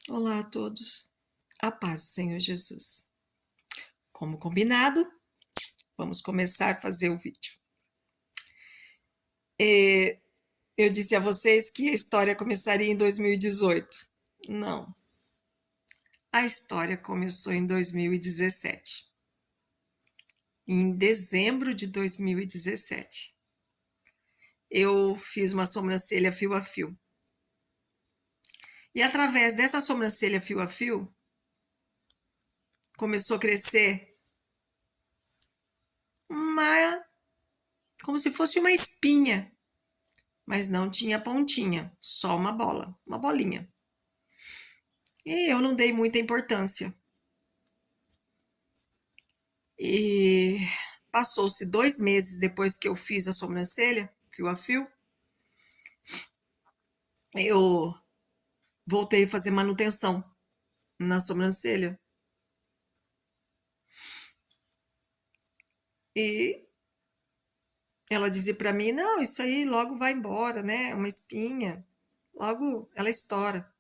Olá a todos. A paz do Senhor Jesus. Como combinado, vamos começar a fazer o vídeo. Eu disse a vocês que a história começaria em 2018. Não, a história começou em 2017. Em dezembro de 2017, eu fiz uma sobrancelha fio a fio. E através dessa sobrancelha fio a fio, começou a crescer como se fosse uma espinha, mas não tinha pontinha, só uma bola, uma bolinha. E eu não dei muita importância. E passou-se 2 meses depois que eu fiz a sobrancelha, fio a fio, eu voltei a fazer manutenção na sobrancelha. E ela dizia para mim: não, isso aí logo vai embora, né? Uma espinha, logo ela estoura.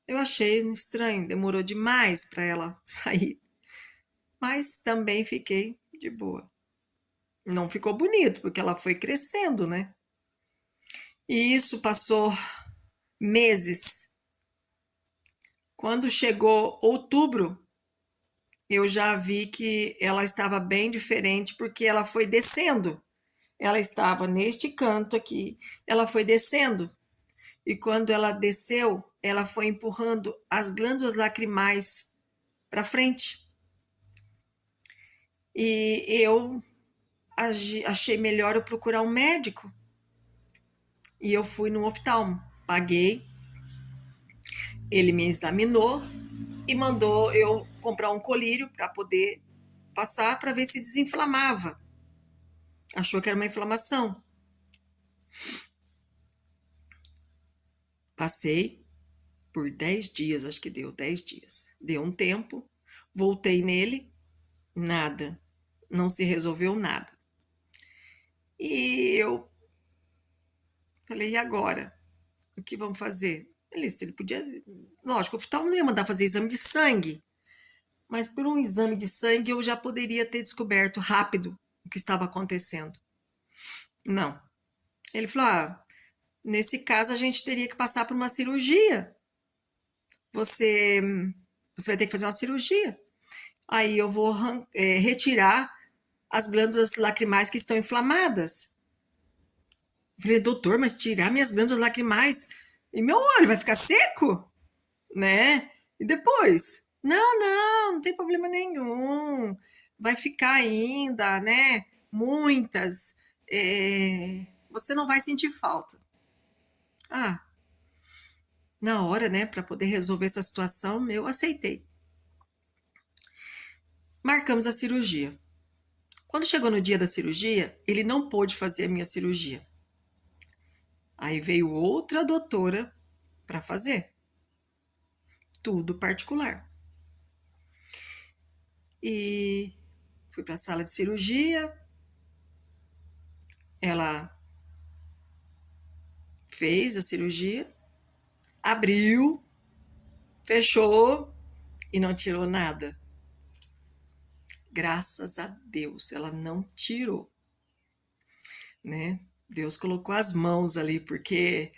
Eu achei estranho, demorou demais para ela sair, mas também fiquei de boa. Não ficou bonito, porque ela foi crescendo, né? E isso passou meses. Quando chegou outubro, eu já vi que ela estava bem diferente, porque ela foi descendo. Ela estava neste canto aqui, ela foi descendo. E quando ela desceu, ela foi empurrando as glândulas lacrimais para frente. E eu achei melhor eu procurar um médico. E eu fui no oftalmo, paguei, ele me examinou e mandou eu comprar um colírio para poder passar para ver se desinflamava. Achou que era uma inflamação. Passei por 10 dias, acho que deu 10 dias. Deu um tempo, voltei nele, nada. Não se resolveu nada. E eu falei, e agora? O que vamos fazer? Ele disse, ele podia. Lógico, o oftalmo não ia mandar fazer exame de sangue, mas por um exame de sangue eu já poderia ter descoberto rápido o que estava acontecendo. Não. Ele falou: nesse caso a gente teria que passar por uma cirurgia. Você, você vai ter que fazer uma cirurgia. Aí eu vou retirar as glândulas lacrimais que estão inflamadas. Eu falei, doutor, mas tirar minhas glândulas lacrimais e meu olho vai ficar seco, né? E depois? Não, não, não tem problema nenhum. Vai ficar ainda, né? Muitas. Você não vai sentir falta. Ah, na hora, né, para poder resolver essa situação, eu aceitei. Marcamos a cirurgia. Quando chegou no dia da cirurgia, ele não pôde fazer a minha cirurgia. Aí veio outra doutora para fazer. Tudo particular. E fui para a sala de cirurgia. Ela fez a cirurgia, abriu, fechou e não tirou nada. Graças a Deus, ela não tirou, né? Deus colocou as mãos ali, porque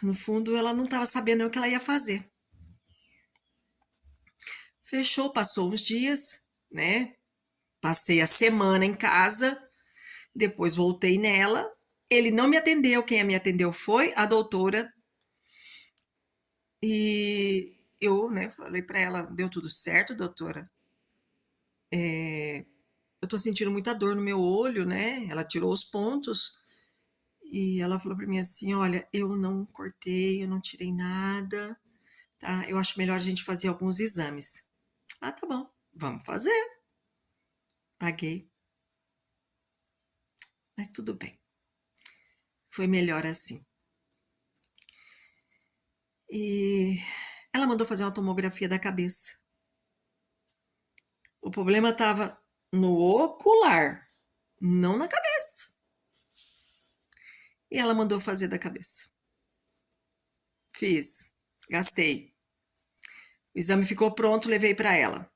no fundo ela não estava sabendo o que ela ia fazer. Fechou, passou uns dias, né? Passei a semana em casa, depois voltei nela. Ele não me atendeu, quem me atendeu foi a doutora. E eu, né, falei para ela, deu tudo certo, doutora? Eu tô sentindo muita dor no meu olho, né? Ela tirou os pontos e ela falou para mim assim, olha, eu não cortei, eu não tirei nada, tá? Eu acho melhor a gente fazer alguns exames. Ah, tá bom, vamos fazer. Paguei, mas tudo bem. Foi melhor assim. E ela mandou fazer uma tomografia da cabeça. O problema estava no ocular, não na cabeça. E ela mandou fazer da cabeça. Fiz. Gastei. O exame ficou pronto, levei para ela.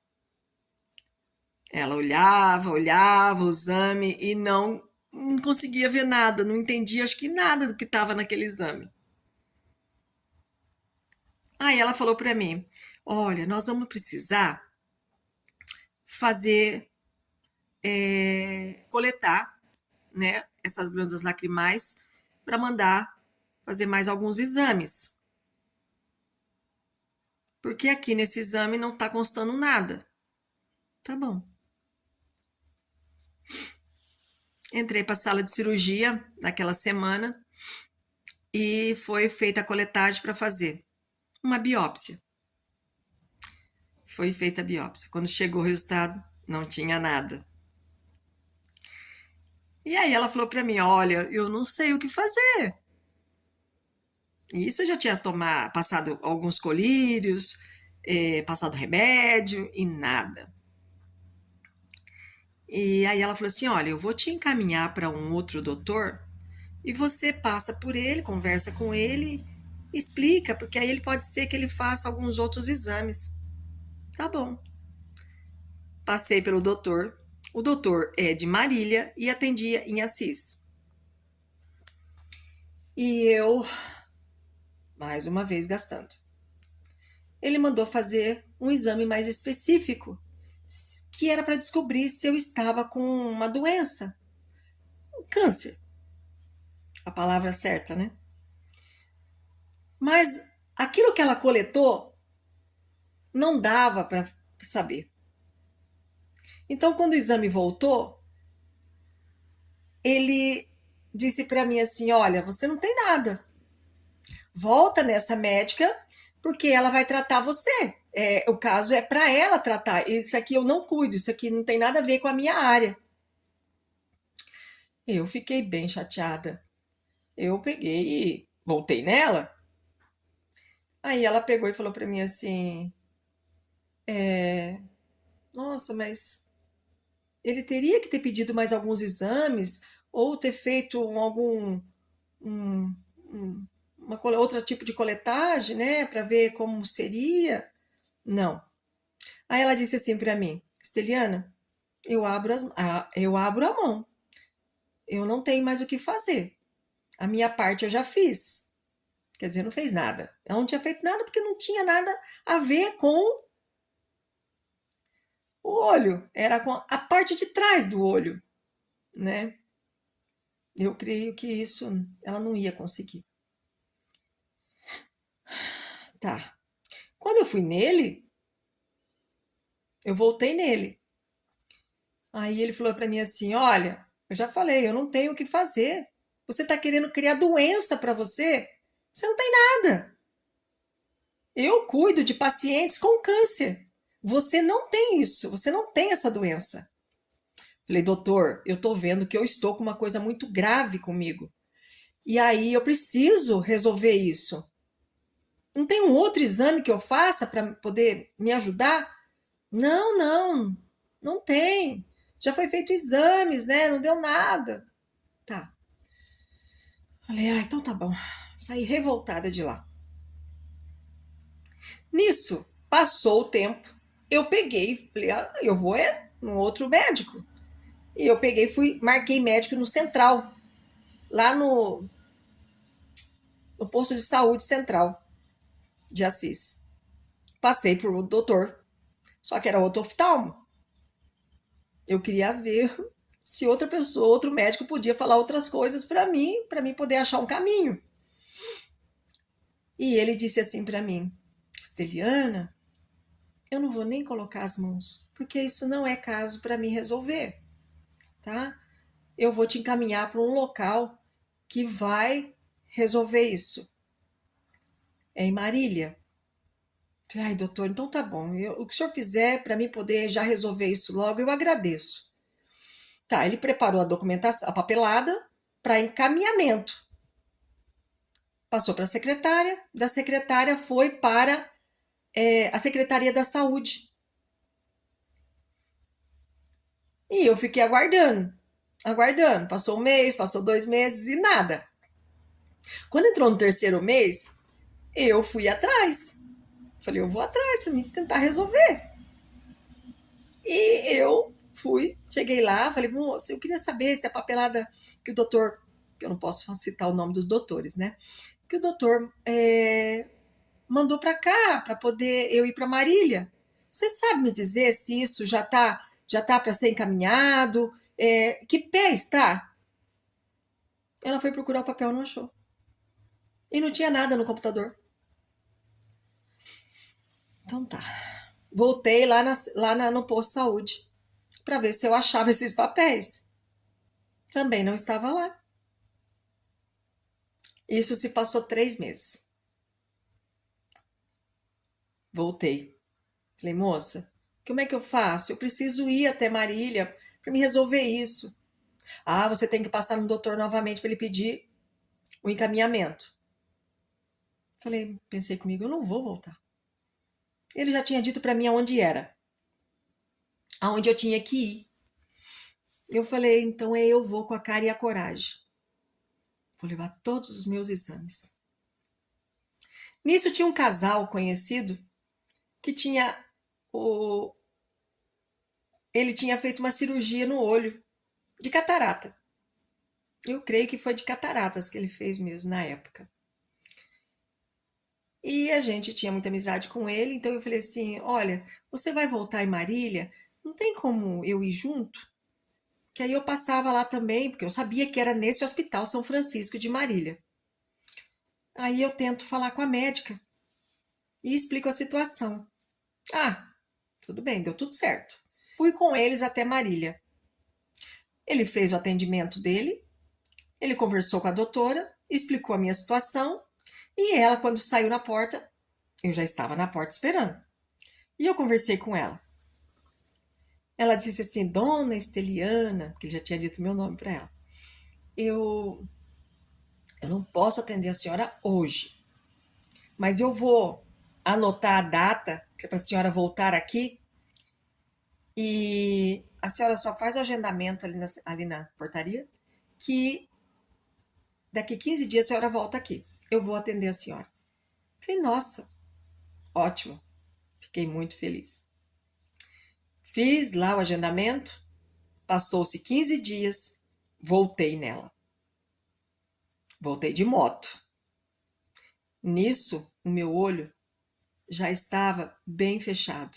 Ela olhava o exame e não conseguia ver nada, não entendia, acho que nada do que estava naquele exame. Aí ela falou para mim: olha, nós vamos precisar fazer, coletar, né, essas glândulas lacrimais para mandar fazer mais alguns exames. Porque aqui nesse exame não está constando nada. Tá bom. Entrei para a sala de cirurgia naquela semana e foi feita a coletagem para fazer uma biópsia. Foi feita a biópsia. Quando chegou o resultado, não tinha nada. E aí ela falou para mim: olha, eu não sei o que fazer. E isso eu já tinha passado alguns colírios, passado remédio e nada. E aí ela falou assim: olha, eu vou te encaminhar para um outro doutor e você passa por ele, conversa com ele, explica, porque aí ele pode ser que ele faça alguns outros exames. Tá bom. Passei pelo doutor. O doutor é de Marília e atendia em Assis. E eu, mais uma vez, gastando. Ele mandou fazer um exame mais específico, que era para descobrir se eu estava com uma doença, um câncer. A palavra certa, né? Mas aquilo que ela coletou não dava para saber. Então, quando o exame voltou, ele disse para mim assim: olha, você não tem nada. Volta nessa médica, porque ela vai tratar você. O caso é para ela tratar. Isso aqui eu não cuido, isso aqui não tem nada a ver com a minha área. Eu fiquei bem chateada. Eu peguei e voltei nela. Aí ela pegou e falou para mim assim: nossa, mas ele teria que ter pedido mais alguns exames ou ter feito um, um, outra tipo de coletagem, né, para ver como seria. Não. Aí ela disse assim para mim: Esteliana, eu abro a mão. Eu não tenho mais o que fazer. A minha parte eu já fiz. Quer dizer, não fez nada. Ela não tinha feito nada porque não tinha nada a ver com o olho. Era com a parte de trás do olho, né? Eu creio que isso ela não ia conseguir. Tá. Quando eu fui nele, eu voltei nele. Aí ele falou para mim assim: olha, eu já falei, eu não tenho o que fazer. Você está querendo criar doença para você? Você não tem nada. Eu cuido de pacientes com câncer. Você não tem isso, você não tem essa doença. Falei: doutor, eu tô vendo que eu estou com uma coisa muito grave comigo. E aí eu preciso resolver isso. Não tem um outro exame que eu faça para poder me ajudar? Não, não, não tem. Já foi feito exames, né? Não deu nada. Tá. Falei: então tá bom. Saí revoltada de lá. Nisso, passou o tempo. Eu peguei, falei: eu vou num outro médico. E eu peguei, marquei médico no Central, lá no posto de saúde central de Assis. Passei pro doutor, só que era outro oftalmo. Eu queria ver se outra pessoa, outro médico podia falar outras coisas para mim poder achar um caminho. E ele disse assim para mim: Esteliana, eu não vou nem colocar as mãos, porque isso não é caso para mim resolver, tá? Eu vou te encaminhar para um local que vai resolver isso. É em Marília. Falei: doutor, então tá bom. O que o senhor fizer para mim poder já resolver isso logo, eu agradeço. Tá, ele preparou a documentação, a papelada para encaminhamento. Passou para a secretária, da secretária foi para a Secretaria da Saúde. E eu fiquei aguardando. Passou um mês, passou 2 meses e nada. Quando entrou no terceiro mês, Eu fui atrás. Falei, eu vou atrás para mim tentar resolver. E eu fui, cheguei lá, falei, moça, eu queria saber se a papelada que o doutor, que eu não posso citar o nome dos doutores, né? Que o doutor mandou para cá, para poder eu ir para Marília. Você sabe me dizer se isso já tá para ser encaminhado? Que pé está? Ela foi procurar o papel, não achou. E não tinha nada no computador. Então tá. Voltei no posto de saúde para ver se eu achava esses papéis. Também não estava lá. Isso se passou 3 meses. Voltei. Falei, moça, como é que eu faço? Eu preciso ir até Marília para me resolver isso. Ah, você tem que passar no doutor novamente para ele pedir o encaminhamento. Falei, pensei comigo, eu não vou voltar. Ele já tinha dito para mim aonde era, aonde eu tinha que ir. Eu falei, então eu vou com a cara e a coragem. Vou levar todos os meus exames. Nisso tinha um casal conhecido que o, ele tinha feito uma cirurgia no olho de catarata. Eu creio que foi de cataratas que ele fez mesmo na época. E a gente tinha muita amizade com ele, então eu falei assim: olha, você vai voltar em Marília? Não tem como eu ir junto? Que aí eu passava lá também, porque eu sabia que era nesse hospital São Francisco de Marília. Aí eu tento falar com a médica e explico a situação. Ah, tudo bem, deu tudo certo. Fui com eles até Marília. Ele fez o atendimento dele, ele conversou com a doutora, explicou a minha situação e ela, quando saiu na porta, eu já estava na porta esperando. E eu conversei com ela. Ela disse assim, Dona Esteliana, que ele já tinha dito meu nome para ela, eu, eu não posso atender a senhora hoje, mas eu vou anotar a data que é para a senhora voltar aqui e a senhora só faz o agendamento ali na portaria que daqui 15 dias a senhora volta aqui. Eu vou atender a senhora. Falei, nossa, ótimo. Fiquei muito feliz. Fiz lá o agendamento, passou-se 15 dias, voltei nela. Voltei de moto. Nisso, o meu olho já estava bem fechado,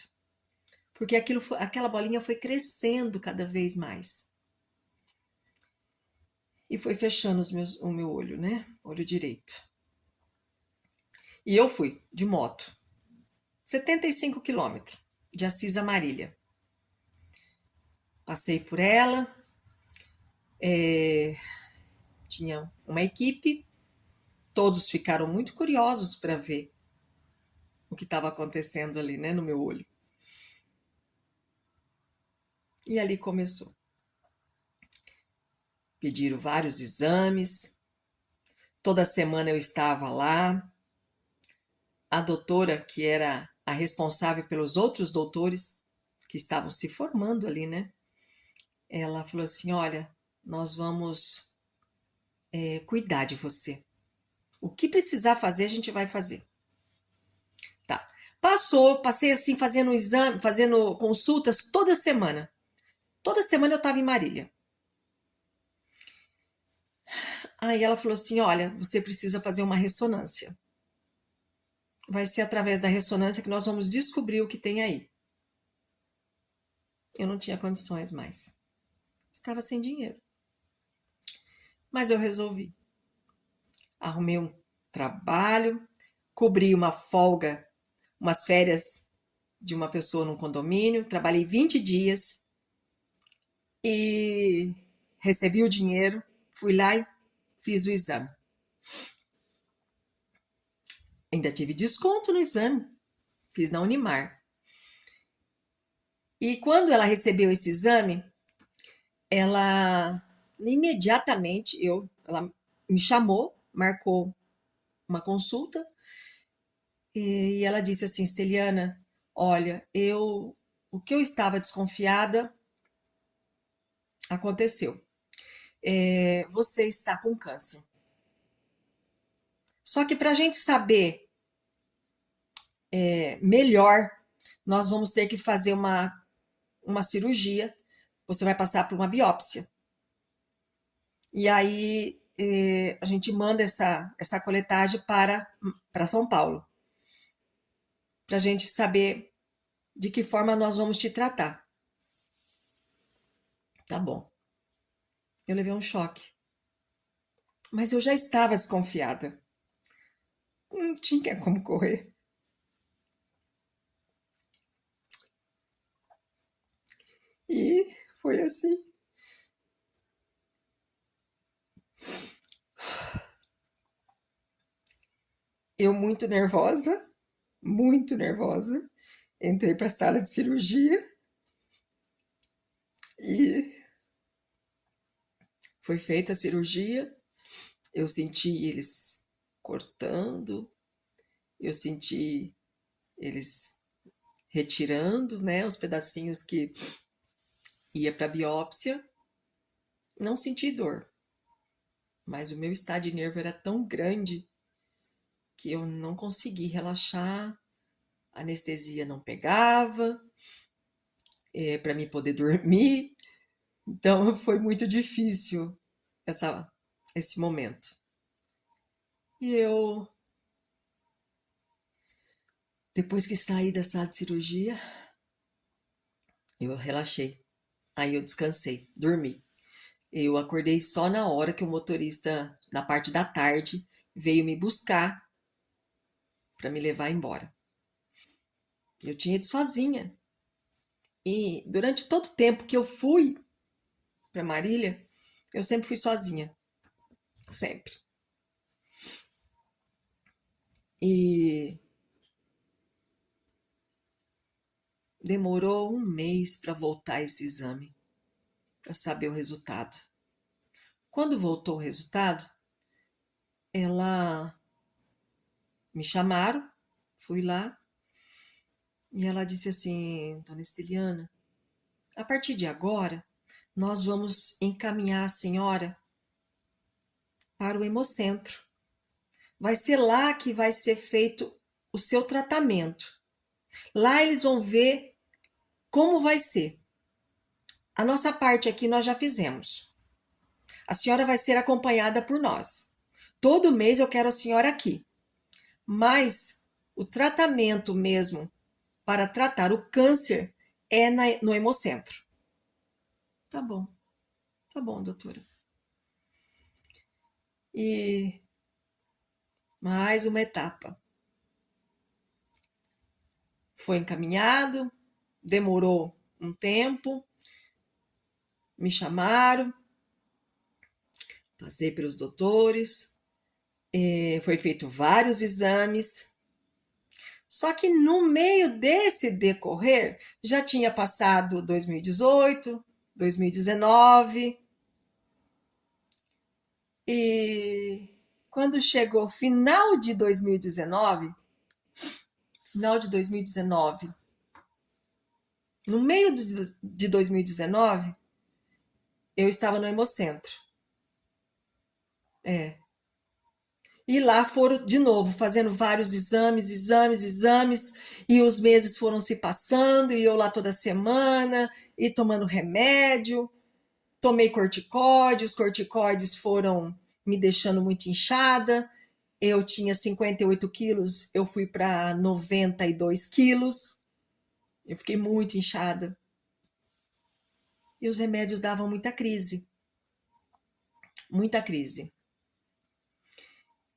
porque aquela bolinha foi crescendo cada vez mais e foi fechando o meu olho, né? Olho direito. E eu fui de moto, 75 quilômetros de Assis a Marília. Passei por ela, tinha uma equipe, todos ficaram muito curiosos para ver o que estava acontecendo ali, né, no meu olho. E ali começou. Pediram vários exames, toda semana eu estava lá. A doutora, que era a responsável pelos outros doutores que estavam se formando ali, né? Ela falou assim: olha, nós vamos cuidar de você. O que precisar fazer, a gente vai fazer. Tá. Passei assim, fazendo exame, fazendo consultas toda semana. Toda semana eu estava em Marília. Aí ela falou assim: olha, você precisa fazer uma ressonância. Vai ser através da ressonância que nós vamos descobrir o que tem aí. Eu não tinha condições mais. Estava sem dinheiro. Mas eu resolvi. Arrumei um trabalho, cobri uma folga, umas férias de uma pessoa num condomínio, trabalhei 20 dias e recebi o dinheiro, fui lá e fiz o exame. Ainda tive desconto no exame, fiz na Unimar. E quando ela recebeu esse exame, ela imediatamente ela me chamou, marcou uma consulta e ela disse assim, Esteliana, olha, o que eu estava desconfiada aconteceu. Você está com câncer. Só que para a gente saber melhor, nós vamos ter que fazer uma cirurgia, você vai passar por uma biópsia. E aí a gente manda essa coletagem para São Paulo, para a gente saber de que forma nós vamos te tratar. Tá bom. Eu levei um choque. Mas eu já estava desconfiada. Não tinha como correr. E foi assim. Eu muito nervosa, entrei para a sala de cirurgia e foi feita a cirurgia. Eu senti eles cortando, eu senti eles retirando, né, os pedacinhos que ia para a biópsia. Não senti dor, mas o meu estado de nervo era tão grande que eu não consegui relaxar, a anestesia não pegava, para mim poder dormir. Então foi muito difícil esse momento. E eu, depois que saí da sala de cirurgia, eu relaxei. Aí eu descansei, dormi. Eu acordei só na hora que o motorista, na parte da tarde, veio me buscar para me levar embora. Eu tinha ido sozinha. E durante todo o tempo que eu fui para Marília, eu sempre fui sozinha. Sempre. E demorou um mês para voltar esse exame, para saber o resultado. Quando voltou o resultado, ela me chamaram, fui lá, e ela disse assim: Dona Esteliana, a partir de agora, nós vamos encaminhar a senhora para o hemocentro. Vai ser lá que vai ser feito o seu tratamento. Lá eles vão ver como vai ser. A nossa parte aqui nós já fizemos. A senhora vai ser acompanhada por nós. Todo mês eu quero a senhora aqui. Mas o tratamento mesmo para tratar o câncer é no hemocentro. Tá bom, doutora. E mais uma etapa. Foi encaminhado, demorou um tempo, me chamaram, passei pelos doutores, foi feito vários exames. Só que no meio desse decorrer, já tinha passado 2018, 2019, e quando chegou final de 2019, no meio de 2019, eu estava no hemocentro. E lá foram de novo fazendo vários exames, e os meses foram se passando, e eu lá toda semana, e tomando remédio. Tomei corticóide, os corticóides foram me deixando muito inchada. Eu tinha 58 quilos, eu fui para 92 quilos. Eu fiquei muito inchada. E os remédios davam muita crise. Muita crise.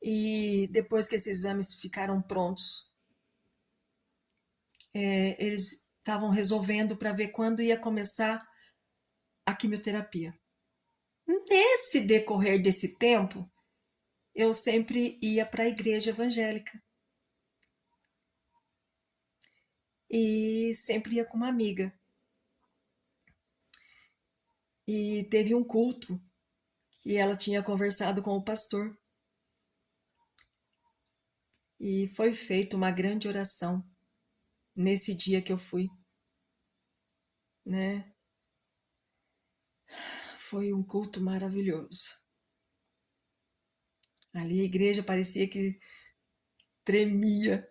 E depois que esses exames ficaram prontos, eles estavam resolvendo para ver quando ia começar a quimioterapia. Nesse decorrer desse tempo, eu sempre ia para a igreja evangélica. E sempre ia com uma amiga. E teve um culto e ela tinha conversado com o pastor. E foi feita uma grande oração nesse dia que eu fui, né? Foi um culto maravilhoso. Ali a igreja parecia que tremia.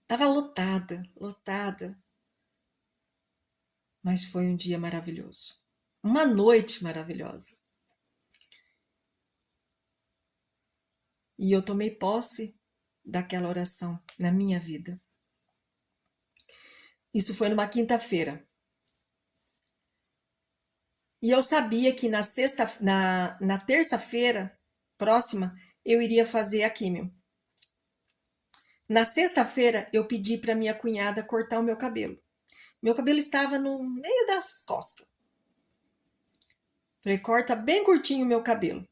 Tava lotada, lotada, mas foi um dia maravilhoso. Uma noite maravilhosa. E eu tomei posse daquela oração na minha vida. Isso foi numa quinta-feira. E eu sabia que na terça-feira próxima eu iria fazer a químio. Na sexta-feira eu pedi para minha cunhada cortar o meu cabelo. Meu cabelo estava no meio das costas. Falei, corta bem curtinho o meu cabelo,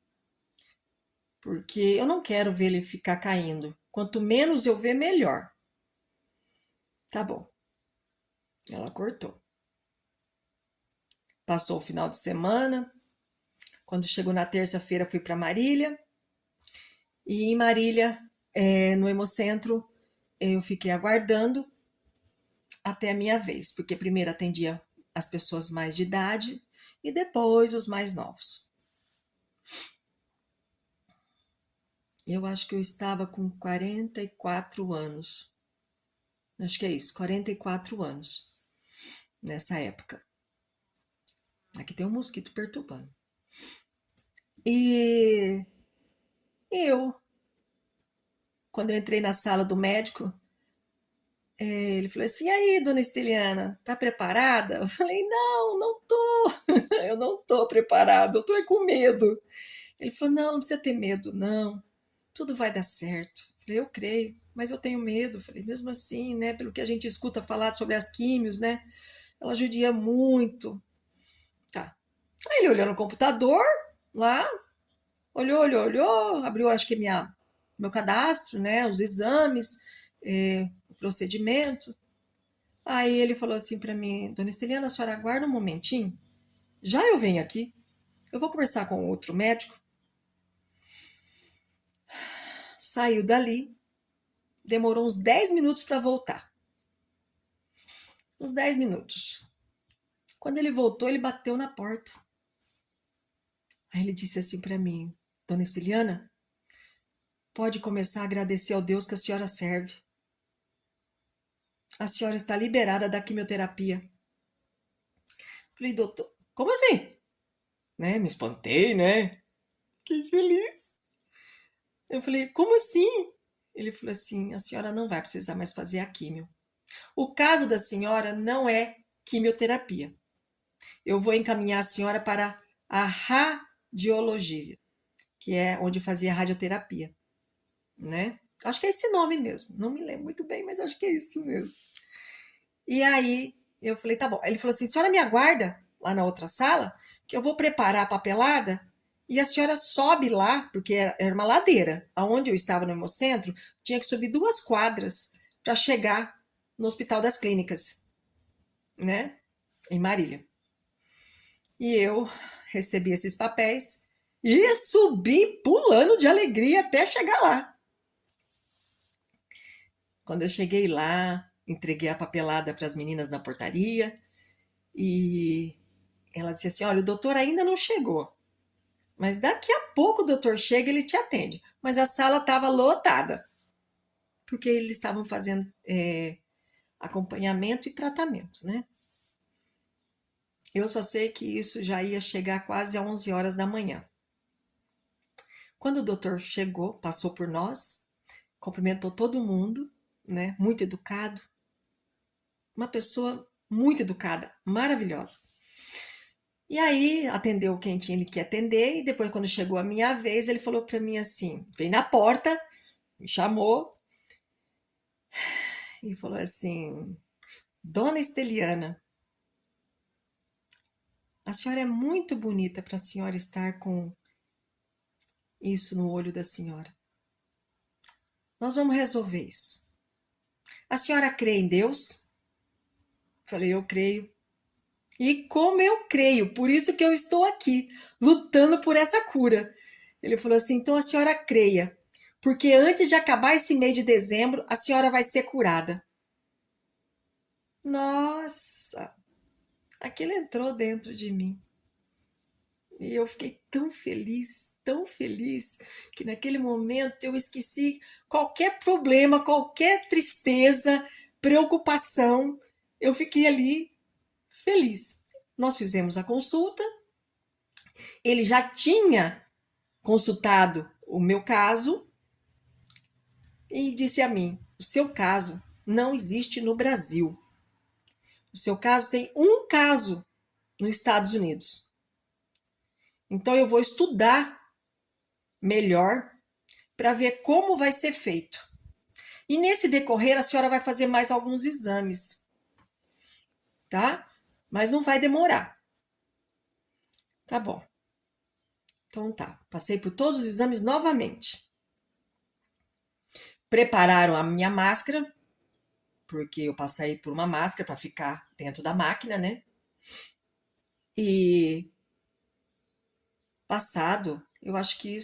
porque eu não quero ver ele ficar caindo. Quanto menos eu ver, melhor. Tá bom. Ela cortou. Passou o final de semana. Quando chegou na terça-feira, fui para Marília. E em Marília, no Hemocentro, eu fiquei aguardando até a minha vez, porque primeiro atendia as pessoas mais de idade e depois os mais novos. Eu acho que eu estava com 44 anos. Acho que é isso, 44 anos nessa época. Aqui tem um mosquito perturbando. E eu, quando eu entrei na sala do médico, ele falou assim: e aí, dona Esteliana, tá preparada? Eu falei: não, não tô, eu não tô preparada, eu tô com medo. Ele falou: não, não precisa ter medo, não, tudo vai dar certo. Eu falei: eu creio, mas eu tenho medo. Eu falei: mesmo assim, né, pelo que a gente escuta falar sobre as químios, né, ela judia muito. Tá. Aí ele olhou no computador, lá, olhou, abriu, acho que meu cadastro, né, os exames, o procedimento. Aí ele falou assim para mim: dona Esteliana, a senhora aguarda um momentinho, já eu venho aqui, eu vou conversar com outro médico. Saiu dali, demorou uns 10 minutos para voltar. Uns 10 minutos. Quando ele voltou, ele bateu na porta. Aí ele disse assim para mim: dona Esteliana, pode começar a agradecer ao Deus que a senhora serve. A senhora está liberada da quimioterapia. Falei: doutor, como assim? Né? Me espantei, né? Fiquei feliz. Eu falei: como assim? Ele falou assim: a senhora não vai precisar mais fazer a químio. O caso da senhora não é quimioterapia. Eu vou encaminhar a senhora para a radiologia, que é onde fazia radioterapia, né? Acho que é esse nome mesmo. Não me lembro muito bem, mas acho que é isso mesmo. E aí eu falei: tá bom. Ele falou assim: a senhora me aguarda lá na outra sala, que eu vou preparar a papelada e a senhora sobe lá, porque era uma ladeira. Aonde eu estava no Hemocentro, tinha que subir 2 quadras para chegar no Hospital das Clínicas, né? Em Marília. E eu recebi esses papéis e subi pulando de alegria até chegar lá. Quando eu cheguei lá, entreguei a papelada para as meninas na portaria e ela disse assim: olha, o doutor ainda não chegou, mas daqui a pouco o doutor chega e ele te atende. Mas a sala estava lotada, porque eles estavam fazendo acompanhamento e tratamento, né? Eu só sei que isso já ia chegar quase a 11 horas da manhã. Quando o doutor chegou, passou por nós, cumprimentou todo mundo, né? Muito educado. Uma pessoa muito educada, maravilhosa. E aí atendeu quem tinha ele que atender e depois quando chegou a minha vez, ele falou para mim assim, veio na porta, me chamou e falou assim: "Dona Esteliana, a senhora é muito bonita para a senhora estar com isso no olho da senhora. Nós vamos resolver isso. A senhora crê em Deus?" Falei: "Eu creio." E como eu creio, por isso que eu estou aqui, lutando por essa cura. Ele falou assim: então a senhora creia, porque antes de acabar esse mês de dezembro, a senhora vai ser curada. Nossa, aquilo entrou dentro de mim. E eu fiquei tão feliz, que naquele momento eu esqueci qualquer problema, qualquer tristeza, preocupação, eu fiquei ali feliz. Nós fizemos a consulta, ele já tinha consultado o meu caso e disse a mim: o seu caso não existe no Brasil. O seu caso tem um caso nos Estados Unidos. Então eu vou estudar melhor para ver como vai ser feito. E nesse decorrer a senhora vai fazer mais alguns exames, tá? Mas não vai demorar. Tá bom. Então tá, passei por todos os exames novamente. Prepararam a minha máscara, porque eu passei por uma máscara para ficar dentro da máquina, né? E eu acho que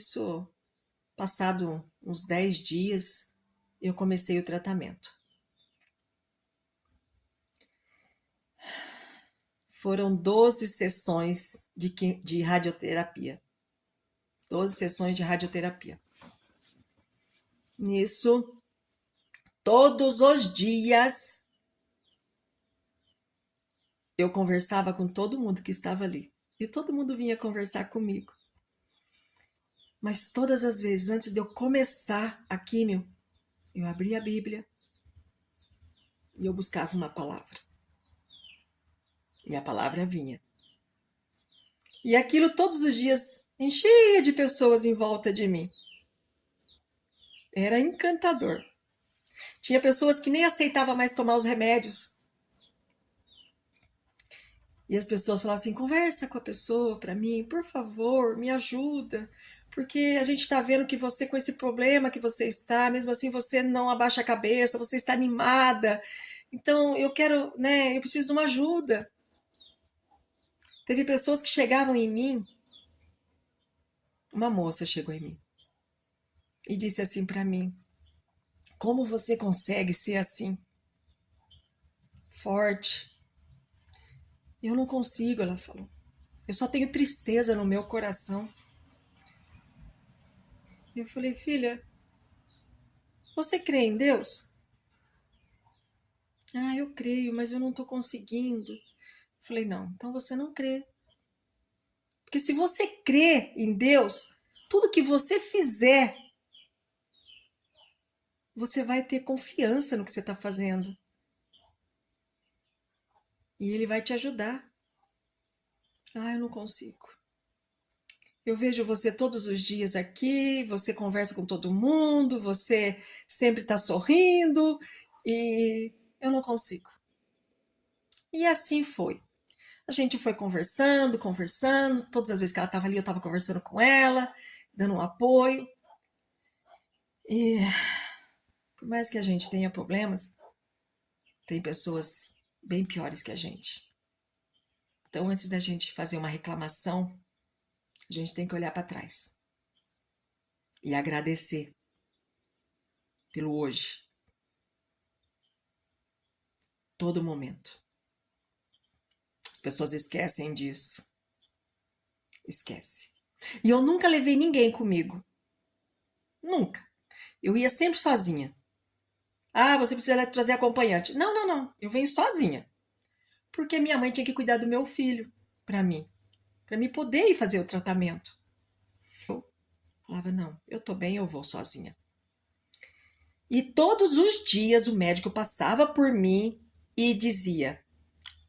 passado uns 10 dias, eu comecei o tratamento. Foram 12 sessões de radioterapia. 12 sessões de radioterapia. Nisso, todos os dias, eu conversava com todo mundo que estava ali. E todo mundo vinha conversar comigo. Mas todas as vezes, antes de eu começar a químio, eu abria a Bíblia e eu buscava uma palavra. E a palavra vinha. E aquilo todos os dias enchia de pessoas em volta de mim. Era encantador. Tinha pessoas que nem aceitavam mais tomar os remédios. E as pessoas falavam assim: conversa com a pessoa para mim, por favor, me ajuda. Porque a gente está vendo que você, com esse problema que você está, mesmo assim você não abaixa a cabeça, você está animada. Então eu quero, né, eu preciso de uma ajuda. Teve pessoas que chegavam em mim. Uma moça chegou em mim e disse assim para mim: como você consegue ser assim? Forte. Eu não consigo, ela falou. Eu só tenho tristeza no meu coração. Eu falei: filha, você crê em Deus? Ah, eu creio, mas eu não estou conseguindo. Eu falei: não, então você não crê. Porque se você crê em Deus, tudo que você fizer, você vai ter confiança no que você está fazendo. E Ele vai te ajudar. Ah, eu não consigo. Eu vejo você todos os dias aqui, você conversa com todo mundo, você sempre está sorrindo e eu não consigo. E assim foi. A gente foi conversando, conversando, todas as vezes que ela estava ali, eu estava conversando com ela, dando um apoio. E por mais que a gente tenha problemas, tem pessoas bem piores que a gente. Então, antes da gente fazer uma reclamação, a gente tem que olhar para trás e agradecer pelo hoje, todo momento. As pessoas esquecem disso. Esquece. E eu nunca levei ninguém comigo. Nunca. Eu ia sempre sozinha. Ah, você precisa trazer acompanhante. Não, não, não. Eu venho sozinha. Porque minha mãe tinha que cuidar do meu filho para mim. Para mim poder ir fazer o tratamento. Eu falava: não, eu tô bem, eu vou sozinha. E todos os dias o médico passava por mim e dizia: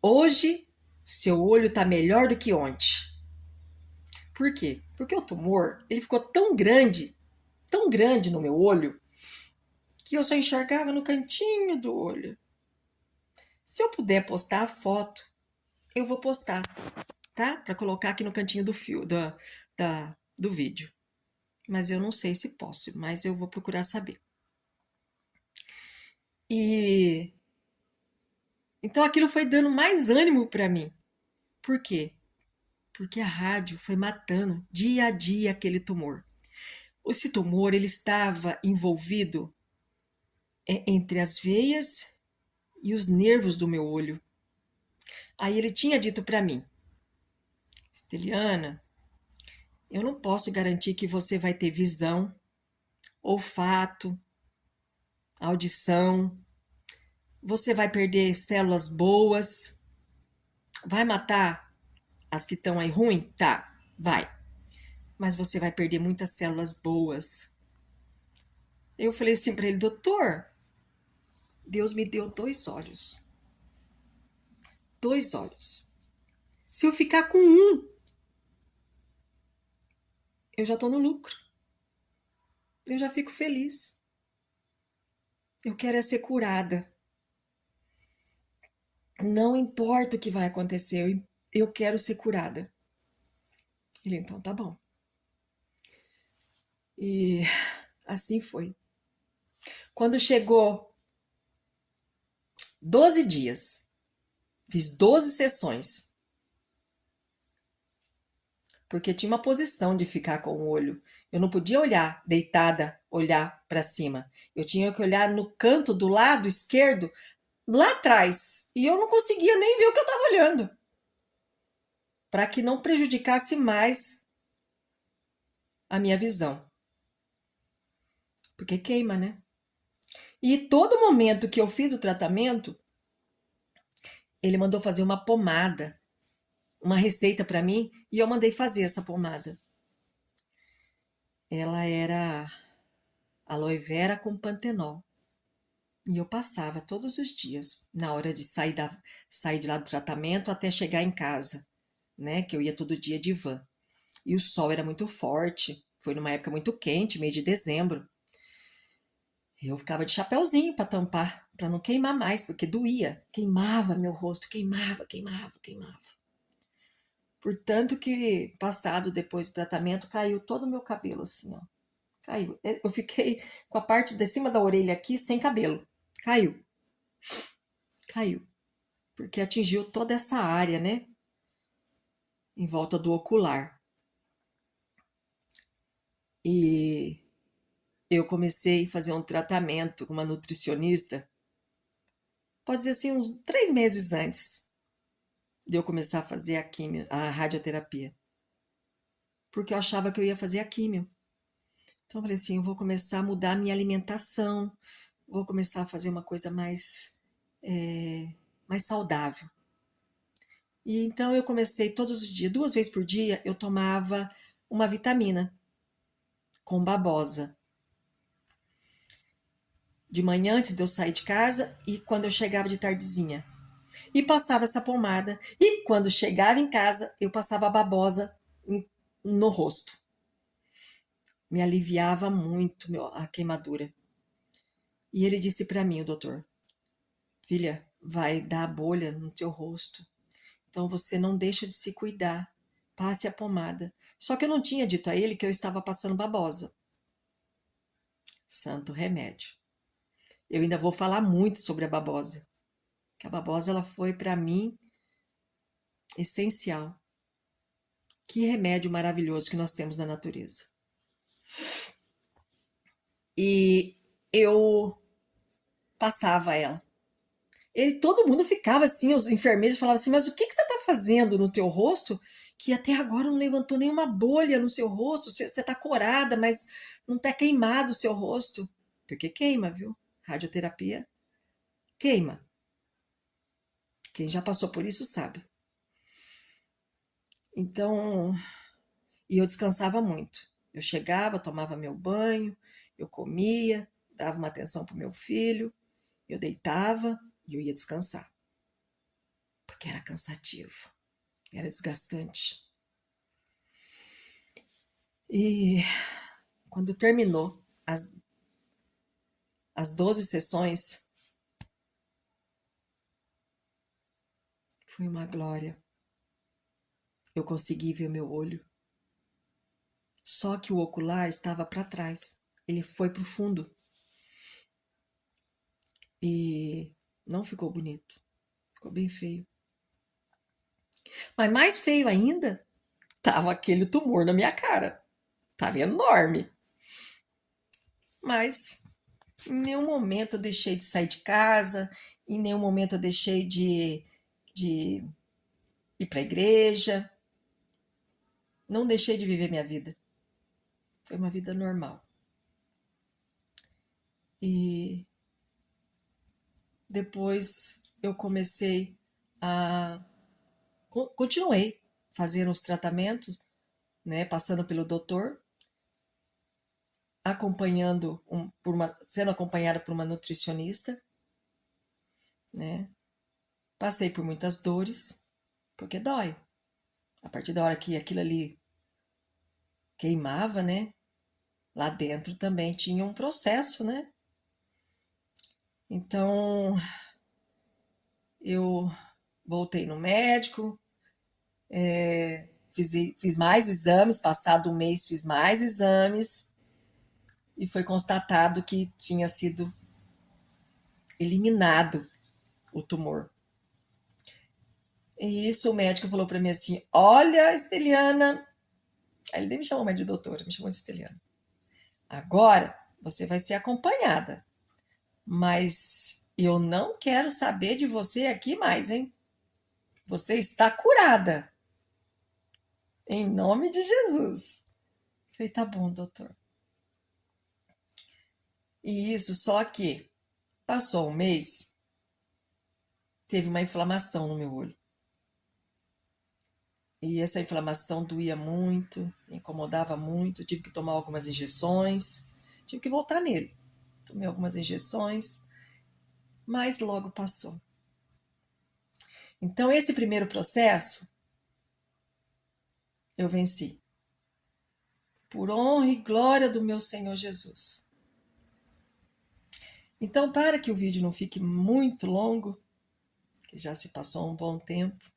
hoje seu olho está melhor do que ontem. Por quê? Porque o tumor ele ficou tão grande no meu olho, que eu só enxergava no cantinho do olho. Se eu puder postar a foto, eu vou postar, tá? Para colocar aqui no cantinho do fio do vídeo. Mas eu não sei se posso, mas eu vou procurar saber. E então aquilo foi dando mais ânimo para mim. Por quê? Porque a rádio foi matando dia a dia aquele tumor. Esse tumor ele estava envolvido entre as veias e os nervos do meu olho. Aí ele tinha dito para mim: Esteliana, eu não posso garantir que você vai ter visão, olfato, audição, você vai perder células boas, vai matar as que estão aí ruim? Tá, vai. Mas você vai perder muitas células boas. Eu falei assim para ele, doutor, Deus me deu dois olhos. Dois olhos. Se eu ficar com um, eu já tô no lucro. Eu já fico feliz. Eu quero é ser curada. Não importa o que vai acontecer, eu quero ser curada. Ele, então tá bom. E assim foi. Quando chegou 12 dias, fiz 12 sessões, porque tinha uma posição de ficar com o olho. Eu não podia olhar deitada, olhar para cima. Eu tinha que olhar no canto do lado esquerdo, lá atrás. E eu não conseguia nem ver o que eu estava olhando. Para que não prejudicasse mais a minha visão. Porque queima, né? E todo momento que eu fiz o tratamento, ele mandou fazer uma pomada, uma receita para mim, e eu mandei fazer essa pomada. Ela era aloe vera com pantenol. E eu passava todos os dias, na hora de sair de lá do tratamento até chegar em casa, né? Que eu ia todo dia de van. E o sol era muito forte, foi numa época muito quente, mês de dezembro. Eu ficava de chapeuzinho para tampar, para não queimar mais, porque doía, queimava meu rosto, queimava. Portanto que, passado depois do tratamento, caiu todo o meu cabelo assim, ó. Caiu. Eu fiquei com a parte de cima da orelha aqui sem cabelo. Caiu. Caiu. Porque atingiu toda essa área, né? Em volta do ocular. E eu comecei a fazer um tratamento com uma nutricionista, pode dizer assim, uns 3 meses antes de eu começar a fazer a radioterapia. Porque eu achava que eu ia fazer a químio. Então eu falei assim, eu vou começar a mudar a minha alimentação, vou começar a fazer uma coisa mais saudável. E então eu comecei todos os dias, 2 vezes por dia, eu tomava uma vitamina com babosa. De manhã, antes de eu sair de casa, e quando eu chegava de tardezinha. E passava essa pomada. E quando chegava em casa, eu passava a babosa no rosto. Me aliviava muito a queimadura. E ele disse para mim, o doutor, filha, vai dar bolha no teu rosto. Então você não deixa de se cuidar. Passe a pomada. Só que eu não tinha dito a ele que eu estava passando babosa. Santo remédio. Eu ainda vou falar muito sobre a babosa. Que a babosa ela foi para mim essencial. Que remédio maravilhoso que nós temos na natureza. E eu passava ela. Todo mundo ficava assim, os enfermeiros falavam assim, mas o que você está fazendo no teu rosto que até agora não levantou nenhuma bolha no seu rosto? Você está corada, mas não está queimado o seu rosto. Porque queima, viu? Radioterapia queima. Quem já passou por isso sabe. Então, e eu descansava muito. Eu chegava, tomava meu banho, eu comia, dava uma atenção para o meu filho, eu deitava e eu ia descansar. Porque era cansativo, era desgastante. E quando terminou as 12 sessões, foi uma glória. Eu consegui ver o meu olho. Só que o ocular estava para trás. Ele foi para o fundo. E não ficou bonito. Ficou bem feio. Mas mais feio ainda, tava aquele tumor na minha cara. Tava enorme. Mas em nenhum momento eu deixei de sair de casa, em nenhum momento eu deixei de ir para a igreja. Não deixei de viver minha vida. Foi uma vida normal. E depois eu comecei a... Continuei fazendo os tratamentos, né, passando pelo doutor, sendo acompanhada por uma nutricionista, né? Passei por muitas dores, porque dói. A partir da hora que aquilo ali queimava, né? Lá dentro também tinha um processo, né? Então, eu voltei no médico, fiz mais exames, passado um mês fiz mais exames e foi constatado que tinha sido eliminado o tumor. E isso o médico falou para mim assim: olha, Esteliana, ele nem me chamou mais de doutora, me chamou de Esteliana. Agora você vai ser acompanhada, mas eu não quero saber de você aqui mais, hein? Você está curada. Em nome de Jesus. Falei, tá bom, doutor. E isso, só que passou um mês, teve uma inflamação no meu olho. E essa inflamação doía muito, me incomodava muito, tive que tomar algumas injeções, tive que voltar nele. Tomei algumas injeções, mas logo passou. Então, esse primeiro processo, eu venci. Por honra e glória do meu Senhor Jesus. Então, para que o vídeo não fique muito longo, que já se passou um bom tempo,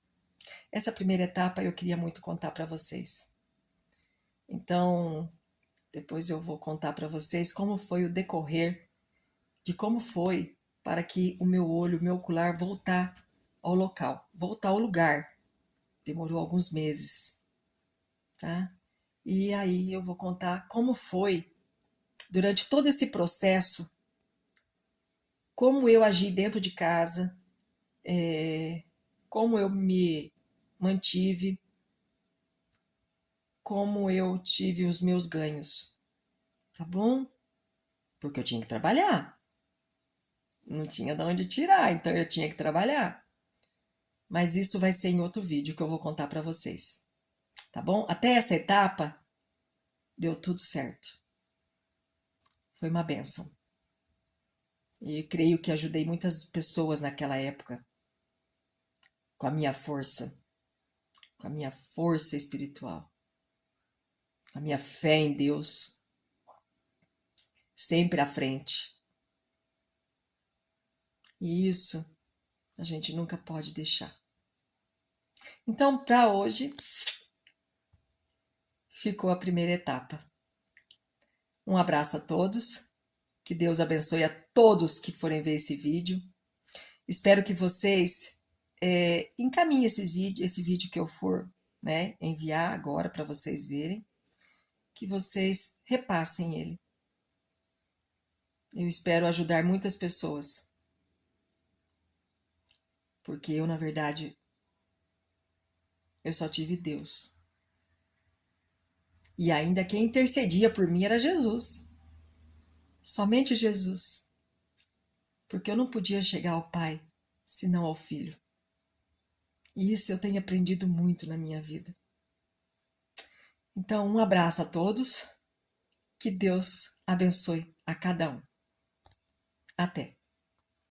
essa primeira etapa eu queria muito contar para vocês. Então, depois eu vou contar para vocês como foi o decorrer de como foi para que o meu olho, o meu ocular voltar ao local, voltar ao lugar. Demorou alguns meses, tá? E aí eu vou contar como foi durante todo esse processo, como eu agi dentro de casa, como eu me mantive, como eu tive os meus ganhos, tá bom? Porque eu tinha que trabalhar. Não tinha de onde tirar, então eu tinha que trabalhar. Mas isso vai ser em outro vídeo que eu vou contar para vocês, tá bom? Até essa etapa deu tudo certo. Foi uma bênção. E creio que ajudei muitas pessoas naquela época com a minha força espiritual, a minha fé em Deus, sempre à frente. E isso a gente nunca pode deixar. Então, para hoje, ficou a primeira etapa. Um abraço a todos, que Deus abençoe a todos que forem ver esse vídeo. Espero que vocês encaminhem esse vídeo que eu for, né, enviar agora para vocês verem, que vocês repassem ele. Eu espero ajudar muitas pessoas, porque eu, na verdade, eu só tive Deus. E ainda quem intercedia por mim era Jesus. Somente Jesus. Porque eu não podia chegar ao Pai, senão ao Filho. E isso eu tenho aprendido muito na minha vida. Então, um abraço a todos. Que Deus abençoe a cada um. Até!